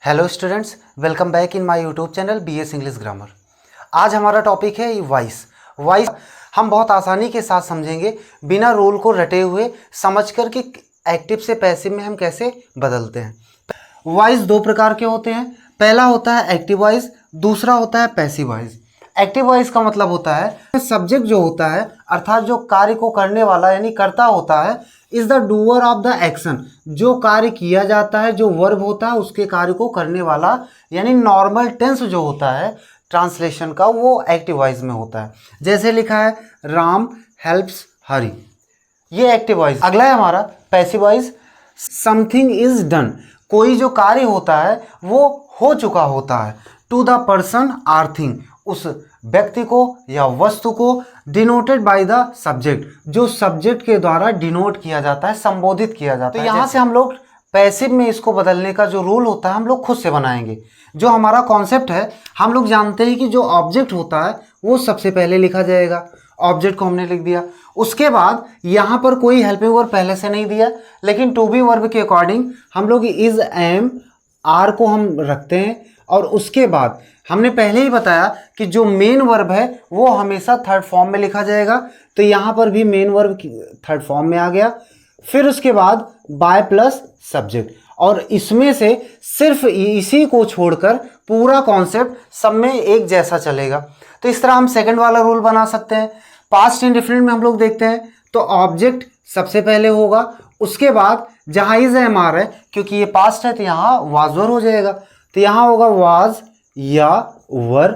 Hello students, welcome back in my YouTube channel BS English grammar. आज हमारा topic है voice. Voice हम बहुत आसानी के साथ समझेंगे, बिना रूल को रटे हुए, समझकर कि एक्टिव से पैसिव में हम कैसे बदलते हैं। वॉइस दो प्रकार के होते हैं। पहला होता है एक्टिव वॉइस, दूसरा होता है पैसिव वॉइस। एक्टिव वॉइस का मतलब होता है सब्जेक्ट जो होता है, अर्थात जो कार्य को करने वाला यानी कर्ता होता है, is the doer of the action. जो कार्य किया जाता है, जो वर्ब होता है, उसके कार्य को करने वाला यानी नॉर्मल टेंस जो होता है ट्रांसलेशन का, वो एक्टिव वॉइस में होता है। जैसे लिखा है राम हेल्प्स हरी, ये एक्टिव वॉइस। अगला है हमारा passive voice. Something is done, कोई जो कार्य होता है वो हो चुका होता है। To the person or thing, उस व्यक्ति को या वस्तु को। डिनोटेड बाय द सब्जेक्ट, जो सब्जेक्ट के द्वारा डिनोट किया जाता है, संबोधित किया जाता है। तो यहाँ से हम लोग पैसिव में इसको बदलने का जो रूल होता है हम लोग खुद से बनाएंगे। जो हमारा कॉन्सेप्ट है, हम लोग जानते हैं कि जो ऑब्जेक्ट होता है वो सबसे पहले लिखा जाएगा। ऑब्जेक्ट को हमने लिख दिया, उसके बाद यहाँ पर कोई हेल्पिंग वर्ब पहले से नहीं दिया, लेकिन टू बी वर्ब के अकॉर्डिंग हम लोग इज एम आर को हम रखते हैं। और उसके बाद हमने पहले ही बताया कि जो मेन वर्ब है वो हमेशा थर्ड फॉर्म में लिखा जाएगा, तो यहाँ पर भी मेन वर्ब थर्ड फॉर्म में आ गया। फिर उसके बाद बाय प्लस सब्जेक्ट, और इसमें से सिर्फ इसी को छोड़कर पूरा कॉन्सेप्ट सब में एक जैसा चलेगा। तो इस तरह हम सेकंड वाला रूल बना सकते हैं। पास्ट इंडेफिनिट में हम लोग देखते हैं तो ऑब्जेक्ट सबसे पहले होगा, उसके बाद जहाँ इज एम आर है, क्योंकि ये पास्ट है तो यहाँ वाज वर हो जाएगा, तो यहाँ होगा वाज या वर।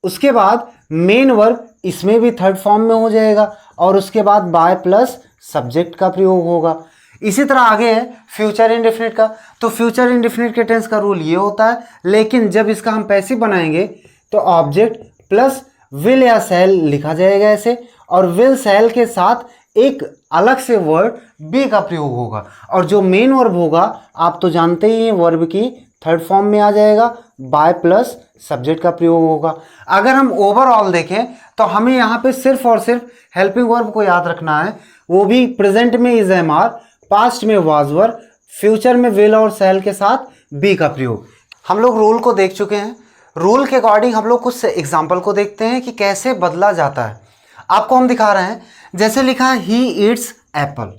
उसके बाद मेन वर्ब इसमें भी थर्ड फॉर्म में हो जाएगा, और उसके बाद बाय प्लस सब्जेक्ट का प्रयोग होगा। इसी तरह आगे है फ्यूचर इंडेफिनिट का। तो फ्यूचर इंडेफिनिट के टेंस का रूल ये होता है, लेकिन जब इसका हम पैसिव बनाएंगे तो ऑब्जेक्ट प्लस विल या सेल लिखा जाएगा ऐसे, और विल सेल के साथ एक अलग से वर्ड बी का प्रयोग होगा। और जो मेन वर्ब होगा आप तो जानते ही हैं, वर्ब की थर्ड फॉर्म में आ जाएगा, बाय प्लस सब्जेक्ट का प्रयोग होगा। अगर हम ओवरऑल देखें तो हमें यहाँ पे सिर्फ और सिर्फ हेल्पिंग वर्ब को याद रखना है, वो भी प्रेजेंट में इज एम आर, पास्ट में वाज वर, फ्यूचर में विल और सेल के साथ बी का प्रयोग। हम लोग रूल को देख चुके हैं। रूल के अकॉर्डिंग हम लोग कुछ एग्जाम्पल को देखते हैं कि कैसे बदला जाता है। आपको हम दिखा रहे हैं, जैसे लिखा है ही ईट्स एप्पल,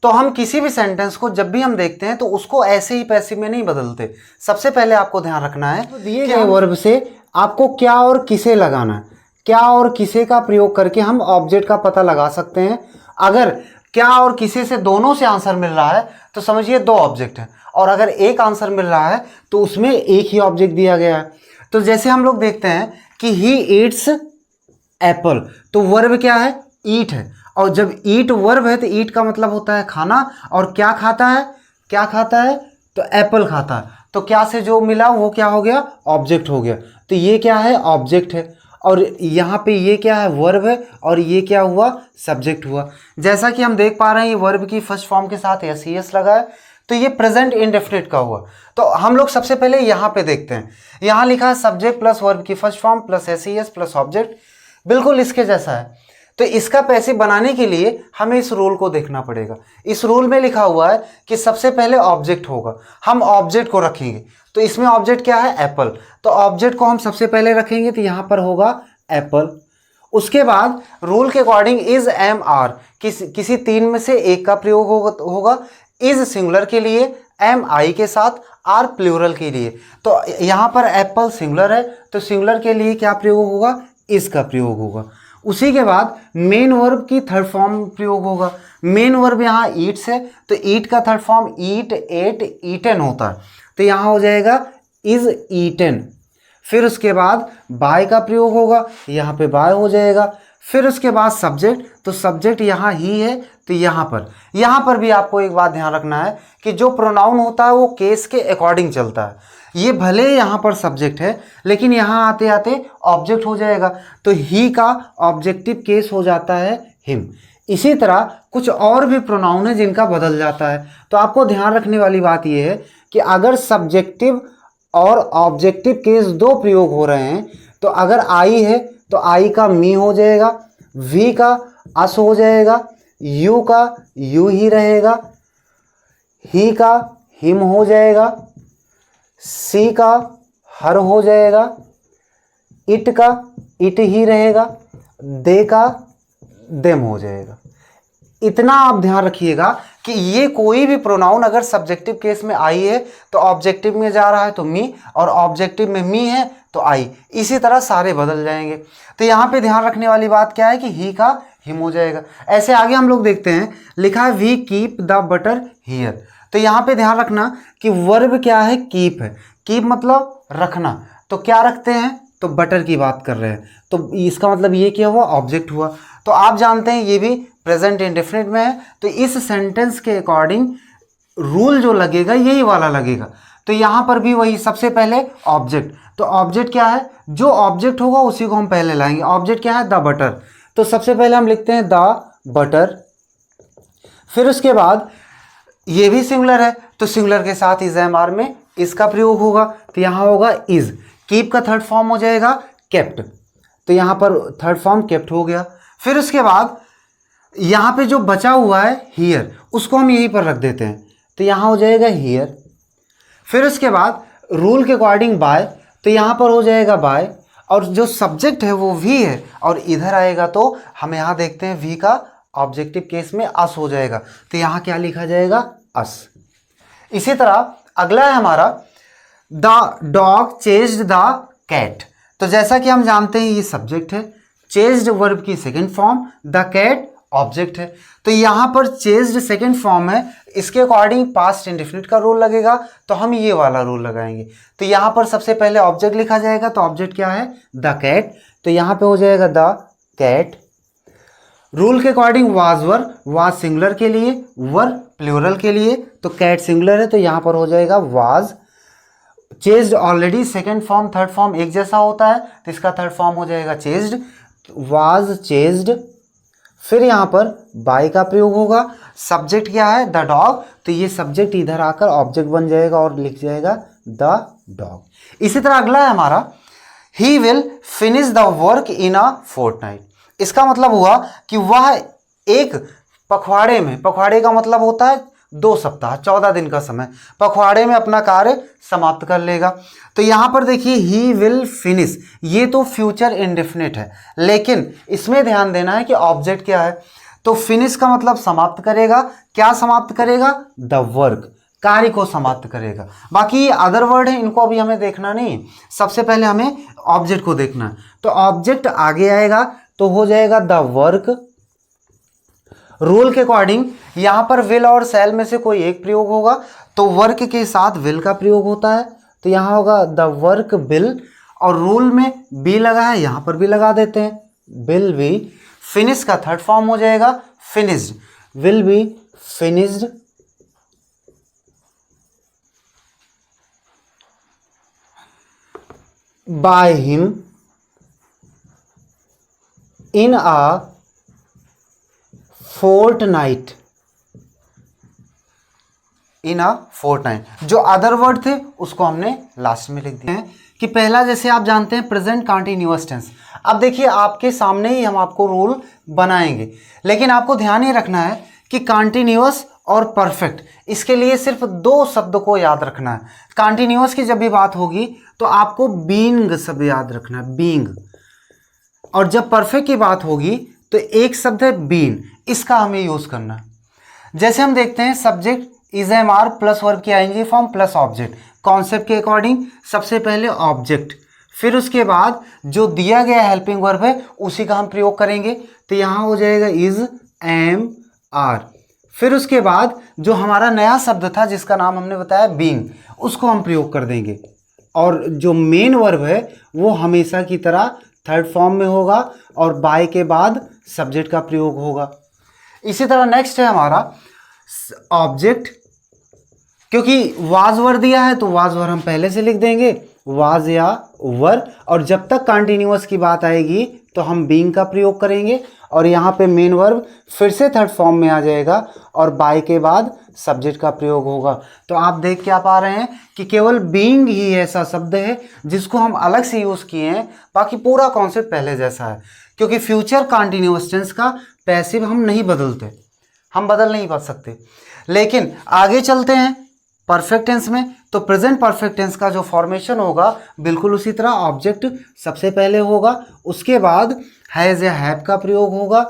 तो हम किसी भी सेंटेंस को जब भी हम देखते हैं तो उसको ऐसे ही पैसिव में नहीं बदलते। सबसे पहले आपको ध्यान रखना है तो दिए गए वर्ब से आपको क्या और किसे लगाना है। क्या और किसे का प्रयोग करके हम ऑब्जेक्ट का पता लगा सकते हैं। अगर क्या और किसे से दोनों से आंसर मिल रहा है तो समझिए दो ऑब्जेक्ट हैं, और अगर एक आंसर मिल रहा है तो उसमें एक ही ऑब्जेक्ट दिया गया है। तो जैसे हम लोग देखते हैं कि ही ईट्स एप्पल, तो वर्ब क्या है, ईट है, और जब ईट वर्ब है तो ईट का मतलब होता है खाना, और क्या खाता है, क्या खाता है, तो एप्पल खाता है। तो क्या से जो मिला वो क्या हो गया, ऑब्जेक्ट हो गया। तो ये क्या है, ऑब्जेक्ट है, और यहाँ पे ये क्या है, वर्ब है, और ये क्या हुआ, सब्जेक्ट हुआ। जैसा कि हम देख पा रहे हैं ये वर्ब की फर्स्ट फॉर्म के साथ एस ई एस लगा है, तो ये प्रेजेंट इंडेफिनिट का हुआ। तो हम लोग सबसे पहले यहाँ पे देखते हैं, यहाँ लिखा है सब्जेक्ट प्लस वर्ब की first form plus S E S plus object, बिल्कुल इसके जैसा है। तो इसका पैसिव बनाने के लिए हमें इस रूल को देखना पड़ेगा। इस रूल में लिखा हुआ है कि सबसे पहले ऑब्जेक्ट होगा, हम ऑब्जेक्ट को रखेंगे। तो इसमें ऑब्जेक्ट क्या है, एप्पल, तो ऑब्जेक्ट को हम सबसे पहले रखेंगे, तो यहाँ पर होगा एप्पल। उसके बाद रूल के अकॉर्डिंग इज एम आर, किसी तीन में से एक का प्रयोग होगा। इज सिंगुलर के लिए, एम आई के साथ, आर प्लूरल के लिए। तो यहाँ पर एप्पल सिंगुलर है, तो सिंगुलर के लिए क्या प्रयोग होगा, इज का प्रयोग होगा। उसी के बाद मेन वर्ब की थर्ड फॉर्म प्रयोग होगा। मेन वर्ब यहाँ ईट्स है, तो ईट का थर्ड फॉर्म ईट, एट, ईटन होता है, तो यहाँ हो जाएगा इज ईटन। फिर उसके बाद बाय का प्रयोग होगा, यहाँ पे बाय हो जाएगा। फिर उसके बाद सब्जेक्ट, तो सब्जेक्ट यहाँ ही है, तो यहाँ पर भी आपको एक बात ध्यान रखना है कि जो प्रोनाउन होता है वो केस के अकॉर्डिंग चलता है। ये भले यहाँ पर सब्जेक्ट है, लेकिन यहाँ आते आते ऑब्जेक्ट हो जाएगा, तो ही का ऑब्जेक्टिव केस हो जाता है हिम। इसी तरह कुछ और भी प्रोनाउन है जिनका बदल जाता है। तो आपको ध्यान रखने वाली बात यह है कि अगर सब्जेक्टिव और ऑब्जेक्टिव केस दो प्रयोग हो रहे हैं, तो अगर आई है तो आई का मी हो जाएगा, वी का अस हो जाएगा, यू का यू ही रहेगा, ही का हिम हो जाएगा, सी का हर हो जाएगा, इट का इट ही रहेगा, दे का देम हो जाएगा। इतना आप ध्यान रखिएगा कि ये कोई भी प्रोनाउन अगर सब्जेक्टिव केस में आई है तो ऑब्जेक्टिव में जा रहा है तो मी, और ऑब्जेक्टिव में मी है तो आई, इसी तरह सारे बदल जाएंगे। तो यहाँ पे ध्यान रखने वाली बात क्या है कि ही का हिम हो जाएगा। ऐसे आगे हम लोग देखते हैं, लिखा है we keep the butter here. तो यहाँ पे ध्यान रखना कि वर्ब क्या है, कीप है। कीप मतलब रखना, तो क्या रखते हैं, तो बटर की बात कर रहे हैं, तो इसका मतलब ये क्या हुआ, ऑब्जेक्ट हुआ। तो आप जानते हैं ये भी प्रेजेंट इंडेफिनिट में है, तो इस सेंटेंस के अकॉर्डिंग रूल जो लगेगा यही वाला लगेगा। तो यहाँ पर भी वही, सबसे पहले ऑब्जेक्ट। तो ऑब्जेक्ट क्या है, जो ऑब्जेक्ट होगा उसी को हम पहले लाएंगे। ऑब्जेक्ट क्या है, द बटर। तो सबसे पहले हम लिखते हैं द बटर, फिर उसके बाद ये भी सिंगुलर है तो सिंगुलर के साथ इज एम आर में इसका प्रयोग होगा, तो यहाँ होगा इज। कीप का थर्ड फॉर्म हो जाएगा केप्ट, तो यहाँ पर थर्ड फॉर्म केप्ट हो गया। फिर उसके बाद यहाँ पे जो बचा हुआ है हियर, उसको हम यहीं पर रख देते हैं, तो यहाँ हो जाएगा हियर। फिर उसके बाद रूल के अकॉर्डिंग बाय, तो यहाँ पर हो जाएगा बाय, और जो सब्जेक्ट है वो वी है, और इधर आएगा तो हम यहाँ देखते हैं वी का ऑब्जेक्टिव केस में अस हो जाएगा, तो यहाँ क्या लिखा जाएगा, अस। इसी तरह अगला है हमारा the dog chased the cat. तो जैसा कि हम जानते हैं ये सब्जेक्ट है, चेज्ड वर्ब की second form, the cat object है। तो यहाँ पर चेज्ड सेकंड फॉर्म है, इसके अकॉर्डिंग पास्ट इंडेफिनिट का रूल लगेगा, तो हम ये वाला रूल लगाएंगे। तो यहाँ पर सबसे पहले ऑब्जेक्ट लिखा जाएगा, तो ऑब्जेक्ट क्या है, द कैट, तो यहाँ पे हो जाएगा द कैट। रूल के according was were, was singular के लिए, वर प्लूरल के लिए, तो कैट सिंगुलर है तो यहाँ पर हो जाएगा was. Chased already second form third form एक जैसा होता है, तो इसका थर्ड फॉर्म हो जाएगा चेज्ड, वाज चेज्ड। फिर यहाँ पर बाय का प्रयोग होगा, सब्जेक्ट क्या है, द डॉग, तो ये सब्जेक्ट इधर आकर ऑब्जेक्ट बन जाएगा और लिख जाएगा द डॉग। इसी तरह अगला है हमारा he will finish the work in a fortnight. इसका मतलब हुआ कि वह एक पखवाड़े में, पखवाड़े का मतलब होता है 2 सप्ताह 14 दिन का समय, पखवाड़े में अपना कार्य समाप्त कर लेगा। तो यहाँ पर देखिए ही विल फिनिश, ये तो फ्यूचर इंडेफिनिट है, लेकिन इसमें ध्यान देना है कि ऑब्जेक्ट क्या है, तो फिनिश का मतलब समाप्त करेगा। क्या समाप्त करेगा, द वर्क, कार्य को समाप्त करेगा। बाकी ये अदर वर्ड है, इनको अभी हमें देखना नहीं, सबसे पहले हमें ऑब्जेक्ट को देखना है। तो ऑब्जेक्ट आगे आएगा तो हो जाएगा द वर्क। रूल के अकॉर्डिंग यहां पर विल और शैल में से कोई एक प्रयोग होगा, तो वर्क के साथ विल का प्रयोग होता है, तो यहां होगा द वर्क विल, और रूल में बी लगा है यहां पर भी लगा देते हैं, विल बी। फिनिश का थर्ड फॉर्म हो जाएगा finished, will be finished. By him in a fortnight, in a fortnight. जो अदर वर्ड थे उसको हमने लास्ट में लिख दिया है कि पहला जैसे आप जानते हैं प्रेजेंट कंटीन्यूअस टेंस। अब देखिए आपके सामने ही हम आपको रूल बनाएंगे, लेकिन आपको ध्यान ही रखना है कि कंटीन्यूअस और परफेक्ट, इसके लिए सिर्फ 2 शब्द को याद रखना है। कंटीन्यूअस की जब भी बात होगी तो आपको बीइंग शब्द याद रखना है, बीइंग, और जब परफेक्ट की बात होगी तो एक शब्द है बीन, इसका हमें यूज करना है। जैसे हम देखते हैं subject is am are plus verb की ING form plus object, concept के अकॉर्डिंग सबसे पहले ऑब्जेक्ट, फिर उसके बाद जो दिया गया हेल्पिंग वर्ब है उसी का हम प्रयोग करेंगे, तो यहाँ हो जाएगा इज एम आर। फिर उसके बाद जो हमारा नया शब्द था जिसका नाम हमने बताया बीइंग, उसको हम प्रयोग कर देंगे, और जो मेन वर्ब है वो हमेशा की तरह थर्ड फॉर्म में होगा और बाय के बाद सब्जेक्ट का प्रयोग होगा। इसी तरह नेक्स्ट है हमारा ऑब्जेक्ट, क्योंकि वाज वर दिया है तो वाज वर हम पहले से लिख देंगे, वाज या वर, और जब तक कंटिन्यूअस की बात आएगी तो हम बीइंग का प्रयोग करेंगे, और यहाँ पे मेन वर्ब फिर से थर्ड फॉर्म में आ जाएगा और बाय के बाद सब्जेक्ट का प्रयोग होगा। तो आप देख क्या पा रहे हैं कि केवल बीइंग ही ऐसा शब्द है जिसको हम अलग से यूज़ किए हैं, बाकी पूरा कॉन्सेप्ट पहले जैसा है, क्योंकि फ्यूचर कंटिन्यूअस टेंस का पैसिव हम नहीं बदलते, हम बदल नहीं पा सकते। लेकिन आगे चलते हैं, परफेक्ट टेंस में, तो प्रेजेंट परफेक्ट टेंस का जो फॉर्मेशन होगा बिल्कुल उसी तरह, ऑब्जेक्ट सबसे पहले होगा, उसके बाद हैज़ या हैव का प्रयोग होगा,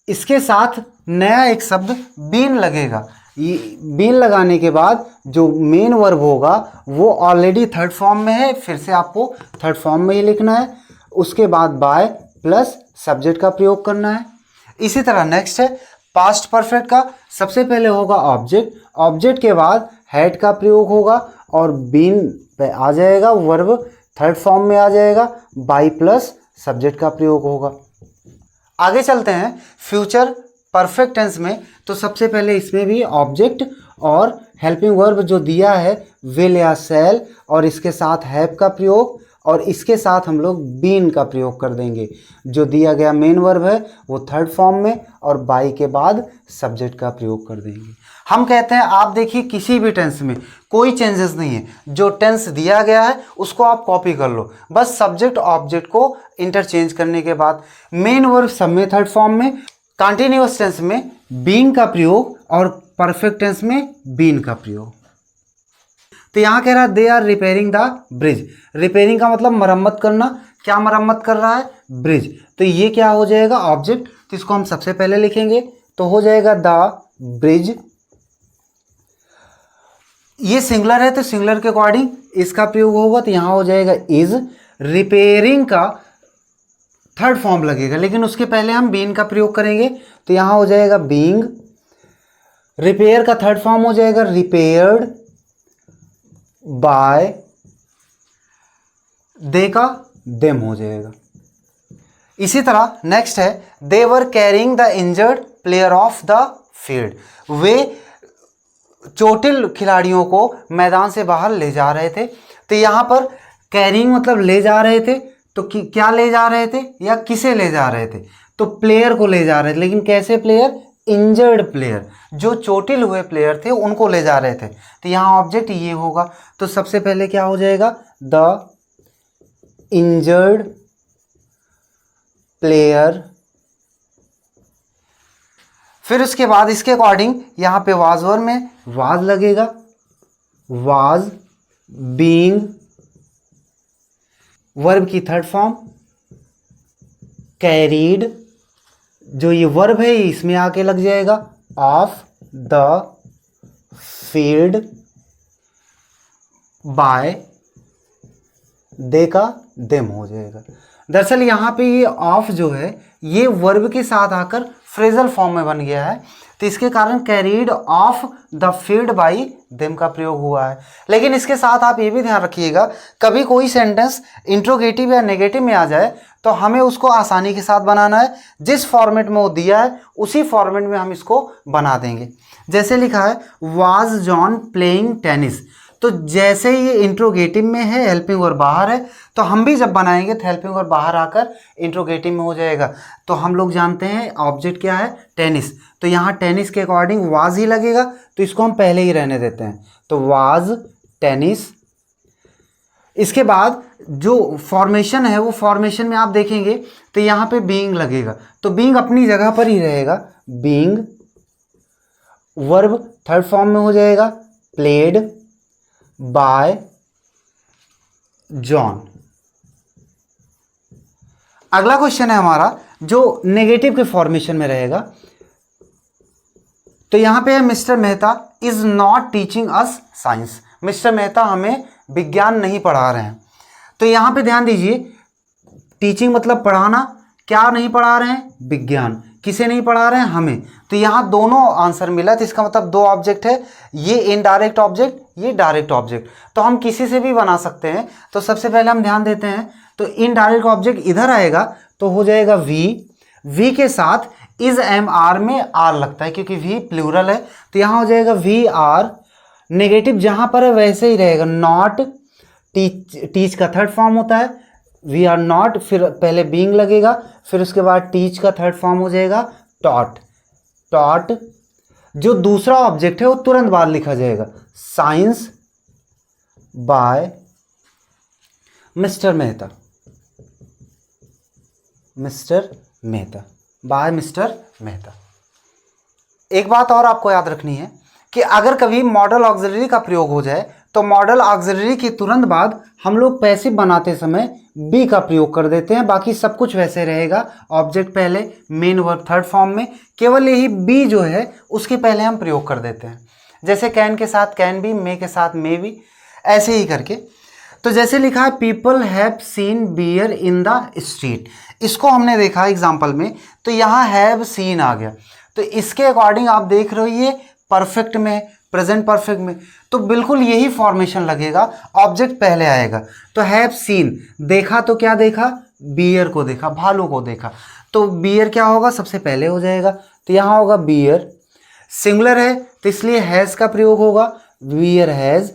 इसके साथ नया एक शब्द बीन लगेगा। बीन लगाने के बाद जो मेन वर्ब होगा वो ऑलरेडी थर्ड फॉर्म में है, फिर से आपको थर्ड फॉर्म में ही लिखना है, उसके बाद बाय प्लस सब्जेक्ट का प्रयोग करना है। इसी तरह नेक्स्ट है पास्ट परफेक्ट का, सबसे पहले होगा ऑब्जेक्ट, ऑब्जेक्ट के बाद हैड का प्रयोग होगा और बीन पे आ जाएगा, वर्ब थर्ड फॉर्म में आ जाएगा, बाय प्लस सब्जेक्ट का प्रयोग होगा। आगे चलते हैं फ्यूचर परफेक्ट टेंस में, तो सबसे पहले इसमें भी ऑब्जेक्ट और हेल्पिंग वर्ब जो दिया है विल या शैल, और इसके साथ हैव का प्रयोग, और इसके साथ हम लोग बीन का प्रयोग कर देंगे। जो दिया गया मेन वर्ब है वो थर्ड फॉर्म में, और बाई के बाद सब्जेक्ट का प्रयोग कर देंगे। हम कहते हैं आप देखिए किसी भी टेंस में कोई चेंजेस नहीं है, जो टेंस दिया गया है उसको आप कॉपी कर लो, बस सब्जेक्ट ऑब्जेक्ट को इंटरचेंज करने के बाद। मेन वर्ब सब में थर्ड फॉर्म में, कंटिन्यूअस टेंस में बीइंग का प्रयोग और परफेक्ट टेंस में बीन का प्रयोग। तो यहाँ कह रहा है they are repairing the bridge, repairing का मतलब मरम्मत करना, क्या मरम्मत कर रहा है, ब्रिज, तो ये क्या हो जाएगा ऑब्जेक्ट, तो इसको हम सबसे पहले लिखेंगे, तो हो जाएगा द ब्रिज। ये सिंगुलर है तो सिंगुलर के अकॉर्डिंग इसका प्रयोग होगा, तो यहाँ हो जाएगा इज। रिपेयरिंग का थर्ड फॉर्म लगेगा, लेकिन उसके पहले हम बीन का प्रयोग करेंगे, तो यहाँ हो जाएगा बीइंग। रिपेयर का थर्ड फॉर्म हो जाएगा रिपेयर्ड बाय, दे का देम हो जाएगा। इसी तरह नेक्स्ट है they were carrying the injured player off the field, वे चोटिल खिलाड़ियों को मैदान से बाहर ले जा रहे थे। तो यहाँ पर कैरिंग मतलब ले जा रहे थे, तो क्या ले जा रहे थे या किसे ले जा रहे थे, तो प्लेयर को ले जा रहे थे, लेकिन कैसे प्लेयर, इंजर्ड प्लेयर, जो चोटिल हुए प्लेयर थे उनको ले जा रहे थे। तो यहाँ ऑब्जेक्ट ये होगा, तो सबसे पहले क्या हो जाएगा द इंजर्ड प्लेयर, फिर उसके बाद इसके अकॉर्डिंग यहाँ पे वाज वर्ब में वाज लगेगा, वाज बीइंग, वर्ब की थर्ड फॉर्म कैरीड, जो ये वर्ब है इसमें आके लग जाएगा ऑफ द फील्ड बाय, दे का देम हो जाएगा। दरअसल यहाँ पे ये ऑफ जो है ये वर्ब के साथ आकर फ्रेजल फॉर्म में बन गया है, तो इसके कारण carried of the field by them का प्रयोग हुआ है। लेकिन इसके साथ आप ये भी ध्यान रखिएगा, कभी कोई सेंटेंस इंट्रोगेटिव या नेगेटिव में आ जाए तो हमें उसको आसानी के साथ बनाना है, जिस फॉर्मेट में वो दिया है उसी फॉर्मेट में हम इसको बना देंगे। जैसे लिखा है वाज जॉन प्लेइंग टेनिस, तो जैसे ये इंट्रोगेटिव में है, हेल्पिंग वर्ब बाहर है, तो हम भी जब बनाएंगे तो हेल्पिंग वर्ब बाहर आकर इंट्रोगेटिव में हो जाएगा। तो हम लोग जानते हैं ऑब्जेक्ट क्या है, टेनिस, तो यहाँ टेनिस के अकॉर्डिंग वाज ही लगेगा, तो इसको हम पहले ही रहने देते हैं, तो वाज टेनिस। इसके बाद जो फॉर्मेशन है वो फॉर्मेशन में आप देखेंगे तो यहाँ पे बीइंग लगेगा, तो बीइंग अपनी जगह पर ही रहेगा, बीइंग, वर्ब थर्ड फॉर्म में हो जाएगा प्लेड बाय जॉन। अगला क्वेश्चन है हमारा जो नेगेटिव के फॉर्मेशन में रहेगा, तो यहां पे है mister Mehta is not teaching us science, mister Mehta हमें विज्ञान नहीं पढ़ा रहे हैं। तो यहां पे ध्यान दीजिए, टीचिंग मतलब पढ़ाना, क्या नहीं पढ़ा रहे हैं, विज्ञान, किसे नहीं पढ़ा रहे हैं, हमें। तो यहाँ दोनों आंसर मिला, तो इसका मतलब दो ऑब्जेक्ट है, ये इनडायरेक्ट ऑब्जेक्ट, ये डायरेक्ट ऑब्जेक्ट, तो हम किसी से भी बना सकते हैं। तो सबसे पहले हम ध्यान देते हैं, तो इनडायरेक्ट ऑब्जेक्ट इधर आएगा तो हो जाएगा वी के साथ इज एम आर में आर लगता है क्योंकि वी प्लूरल है, तो यहाँ हो जाएगा वी आर। नेगेटिव जहाँ पर है वैसे ही रहेगा, नॉट, टीच का थर्ड फॉर्म होता है, वी आर नॉट, फिर पहले बीइंग लगेगा, फिर उसके बाद टीच का थर्ड फॉर्म हो जाएगा टॉट, टॉट। जो दूसरा ऑब्जेक्ट है वो तुरंत बाद लिखा जाएगा, science by mister Mehta, mister Mehta, by mister Mehta. एक बात और आपको याद रखनी है कि अगर कभी मॉडल ऑक्सिलरी का प्रयोग हो जाए तो मॉडल ऑक्सिलरी के तुरंत बाद हम लोग पैसिव बनाते समय बी का प्रयोग कर देते हैं, बाकी सब कुछ वैसे रहेगा। ऑब्जेक्ट पहले, मेन वर्ब थर्ड फॉर्म में, केवल यही बी जो है उसके पहले हम प्रयोग कर देते हैं। जैसे कैन के साथ कैन बी, मे के साथ मे बी, ऐसे ही करके। तो जैसे लिखा है people have seen bear in the street, इसको हमने देखा एग्जाम्पल में, तो यहाँ हैव सीन आ गया। तो इसके अकॉर्डिंग आप देख रहे हो ये परफेक्ट में, प्रेजेंट परफेक्ट में, तो बिल्कुल यही फॉर्मेशन लगेगा, ऑब्जेक्ट पहले आएगा। तो हैव सीन, देखा तो क्या देखा, बियर को देखा, भालू को देखा, तो बियर क्या होगा, सबसे पहले हो जाएगा। तो यहाँ होगा बियर, सिंगुलर है तो इसलिए हैज का प्रयोग होगा, बियर हैज,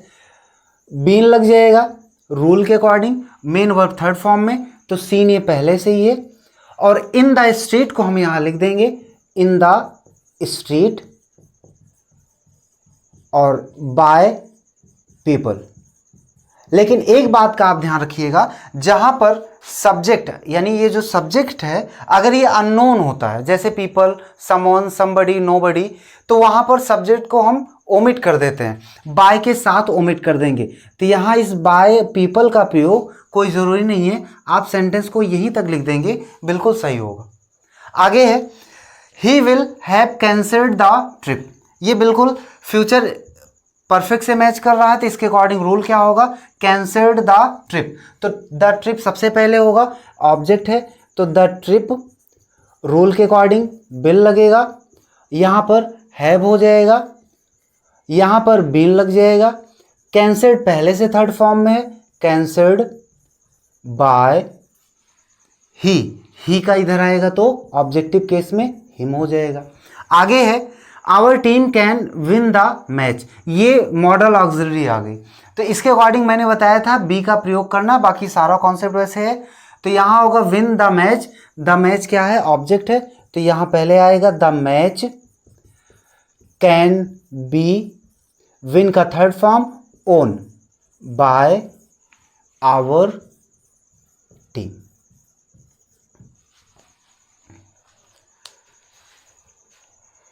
बीन लग जाएगा रूल के according, main verb third form में, तो सीन ये पहले से ही है। और इन द स्ट्रीट को हम यहां लिख देंगे इन द स्ट्रीट, और बाय पीपल। लेकिन एक बात का आप ध्यान रखिएगा, जहां पर सब्जेक्ट यानी ये जो सब्जेक्ट है अगर ये अननोन होता है, जैसे पीपल, समवन, समबडी, नोबडी, तो वहां पर सब्जेक्ट को हम ओमिट कर देते हैं, बाय के साथ ओमिट कर देंगे। तो यहाँ इस बाय पीपल का प्रयोग कोई ज़रूरी नहीं है, आप सेंटेंस को यहीं तक लिख देंगे, बिल्कुल सही होगा। आगे है he will have cancelled the trip, ये बिल्कुल फ्यूचर परफेक्ट से मैच कर रहा है, तो इसके अकॉर्डिंग रूल क्या होगा, कैंसल्ड द ट्रिप। तो द ट्रिप सबसे पहले होगा, ऑब्जेक्ट है तो द ट्रिप, रूल के अकॉर्डिंग बिल लगेगा, यहाँ पर हैव हो जाएगा, यहाँ पर बीन लग जाएगा, कैंसल्ड पहले से थर्ड फॉर्म में है, कैंसल्ड बाय ही का इधर आएगा तो ऑब्जेक्टिव केस में हिम हो जाएगा। आगे है our team can win the match, ये मॉडल ऑक्सिलरी आ गई। तो इसके अकॉर्डिंग मैंने बताया था बी का प्रयोग करना, बाकी सारा कॉन्सेप्ट वैसे है। तो यहाँ होगा win the match, the match क्या है, ऑब्जेक्ट है, तो यहाँ पहले आएगा the match, can be, win का third form won, by our team.